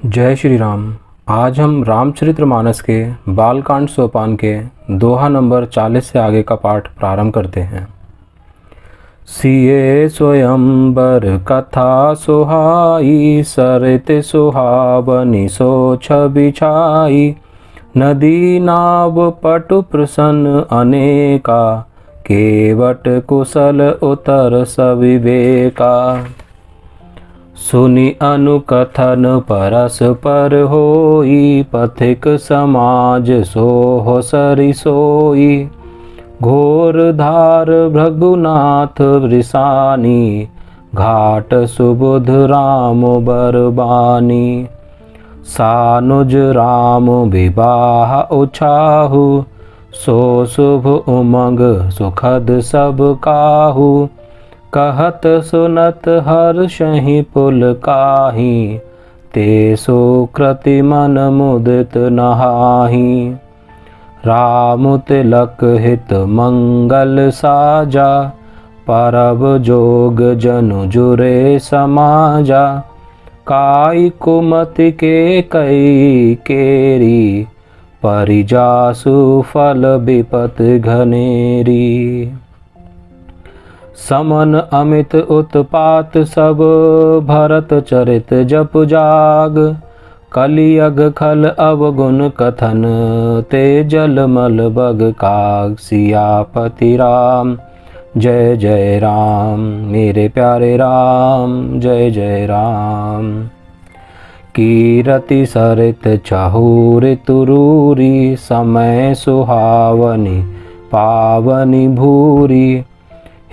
जय श्री राम। आज हम रामचरितमानस के बालकांड सोपान के दोहा नंबर 40 से आगे का पाठ प्रारंभ करते हैं। सिए स्वयंवर कथा सुहाई, सरित सुहावनी सो छवि छाई। नदी नाव पटु प्रसन्न अनेका, केवट कुशल उतर सविवेका। सुनि अनुकथन परस्पर होई, पथिक समाज सोह सरि सोई। घोर धार भृगुनाथ वृषानी, घाट सुबुध राम बरबानी। सानुज राम विवाह उछाहु, सो शुभ उमंग सुखद सब काहू। कहत सुनत हर्षहि पुलकाहि, ते सुकृति मन मुदित नहाहि। राम तिलक हित मंगल साजा, परब जोग जनु जुरे समाजा। काई कुमति के कई केरी, परिजासु फल विपत घनेरी। समन अमित उत्पात सब, भरत चरित जप जाग। कलियग खल अवगुण कथन, ते जल मल बग काग। सियापति राम जय जय राम, मेरे प्यारे राम जय जय राम। कीरति सरित चहु ऋतुरूरी, समय सुहावनी पावनी भूरी।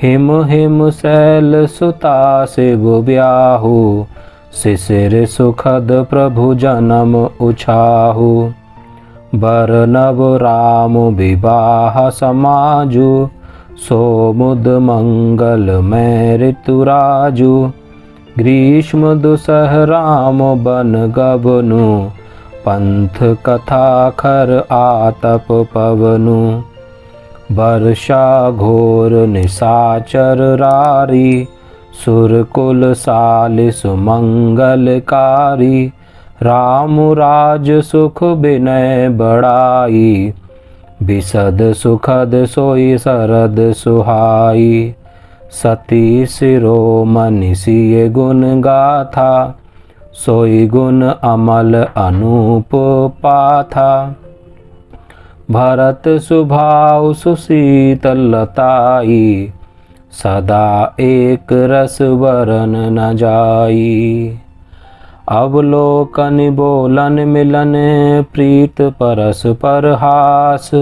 हिम हिम शैल सुता शिव ब्याहु, शिशिर सुखद प्रभु जन्म उछाहु। बर नव राम विवाह समाजु, सोमुद मंगल में ऋतुराजु। ग्रीष्म दुसह राम बन गबनु, पंथ कथा खर आतप पवनु। वर्षा घोर निशाचर रारी, सुरकुल सालिस मंगलकारी। राम राज सुख विनय बड़ाई, बिसद सुखद सोई सरद सुहाई। सती शिरोमणि सिय गुण गाथा, सोई गुण अमल अनूप पाथा। भरत सुभाव सुशीतल लताई, सदा एक रस वरन न जाई। अवलोकन बोलन मिलन, प्रीत परस्पर हास।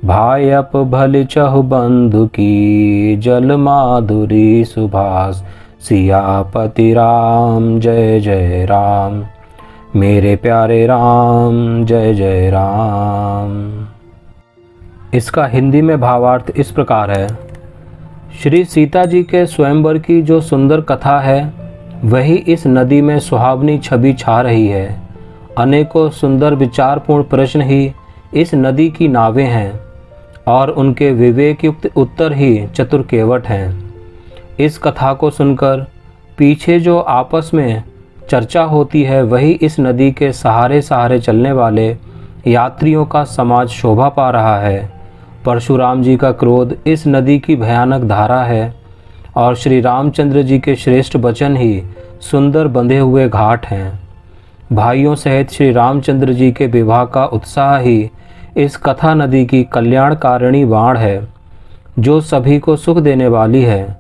भायप भल चहु बंधु की, जल माधुरी सुभाष। सियापति राम जय जय राम, मेरे प्यारे राम जय जय राम। इसका हिंदी में भावार्थ इस प्रकार है। श्री सीता जी के स्वयंवर की जो सुंदर कथा है, वही इस नदी में सुहावनी छवि छा रही है। अनेकों सुंदर विचारपूर्ण प्रश्न ही इस नदी की नावें हैं, और उनके विवेक युक्त उत्तर ही चतुर केवट हैं। इस कथा को सुनकर पीछे जो आपस में चर्चा होती है, वही इस नदी के सहारे सहारे चलने वाले यात्रियों का समाज शोभा पा रहा है। परशुराम जी का क्रोध इस नदी की भयानक धारा है, और श्री रामचंद्र जी के श्रेष्ठ वचन ही सुंदर बंधे हुए घाट हैं। भाइयों सहित श्री रामचंद्र जी के विवाह का उत्साह ही इस कथा नदी की कल्याणकारिणी बाण है, जो सभी को सुख देने वाली है।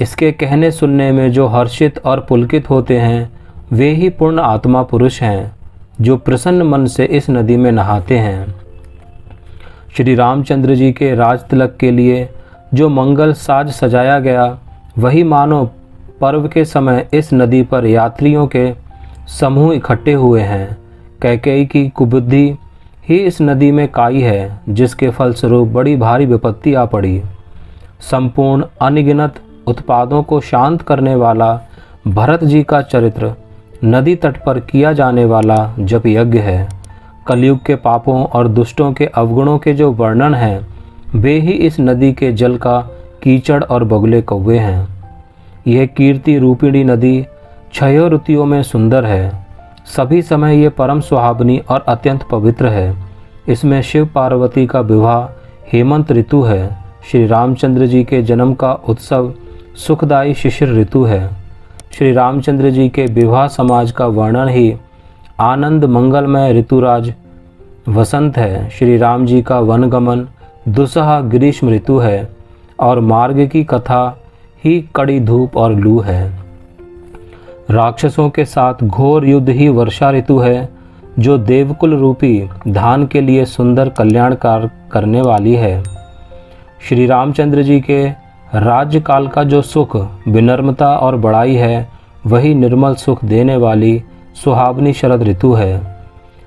इसके कहने सुनने में जो हर्षित और पुलकित होते हैं, वे ही पूर्ण आत्मा पुरुष हैं, जो प्रसन्न मन से इस नदी में नहाते हैं। श्री रामचंद्र जी के राज तिलक के लिए जो मंगल साज सजाया गया, वही मानो पर्व के समय इस नदी पर यात्रियों के समूह इकट्ठे हुए हैं। कैकेयी की कुबुद्धि ही इस नदी में काई है, जिसके फलस्वरूप बड़ी भारी विपत्ति आ पड़ी। संपूर्ण अनगिनत उत्पादों को शांत करने वाला भरत जी का चरित्र नदी तट पर किया जाने वाला जप यज्ञ है। कलयुग के पापों और दुष्टों के अवगुणों के जो वर्णन हैं, वे ही इस नदी के जल का कीचड़ और बगुले कौवे हैं। यह कीर्ति रूपिणी नदी 6 ऋतुओं में सुंदर है। सभी समय ये परम सुहावनी और अत्यंत पवित्र है। इसमें शिव पार्वती का विवाह हेमंत ऋतु है। श्री रामचंद्र जी के जन्म का उत्सव सुखदायी शिशिर ऋतु है। श्री रामचंद्र जी के विवाह समाज का वर्णन ही आनंद मंगलमय ऋतुराज वसंत है। श्री राम जी का वनगमन दुस्सह ग्रीष्म ऋतु है और मार्ग की कथा ही कड़ी धूप और लू है। राक्षसों के साथ घोर युद्ध ही वर्षा ऋतु है, जो देवकुल रूपी धान के लिए सुंदर कल्याणकार करने वाली है। श्री रामचंद्र जी के राज्यकाल का जो सुख विनम्रता और बड़ाई है, वही निर्मल सुख देने वाली सुहावनी शरद ऋतु है।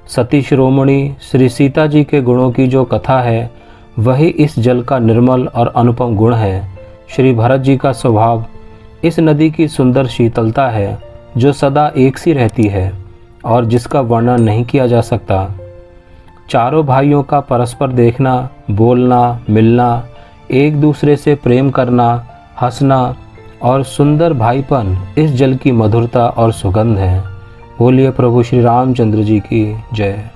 सती शिरोमणि श्री सीता जी के गुणों की जो कथा है, वही इस जल का निर्मल और अनुपम गुण है। श्री भरत जी का स्वभाव इस नदी की सुंदर शीतलता है, जो सदा एक सी रहती है और जिसका वर्णन नहीं किया जा सकता। चारों भाइयों का परस्पर देखना, बोलना, मिलना, एक दूसरे से प्रेम करना, हंसना और सुंदर भाईपन इस जल की मधुरता और सुगंध है। बोलिए प्रभु श्री रामचंद्र जी की जय।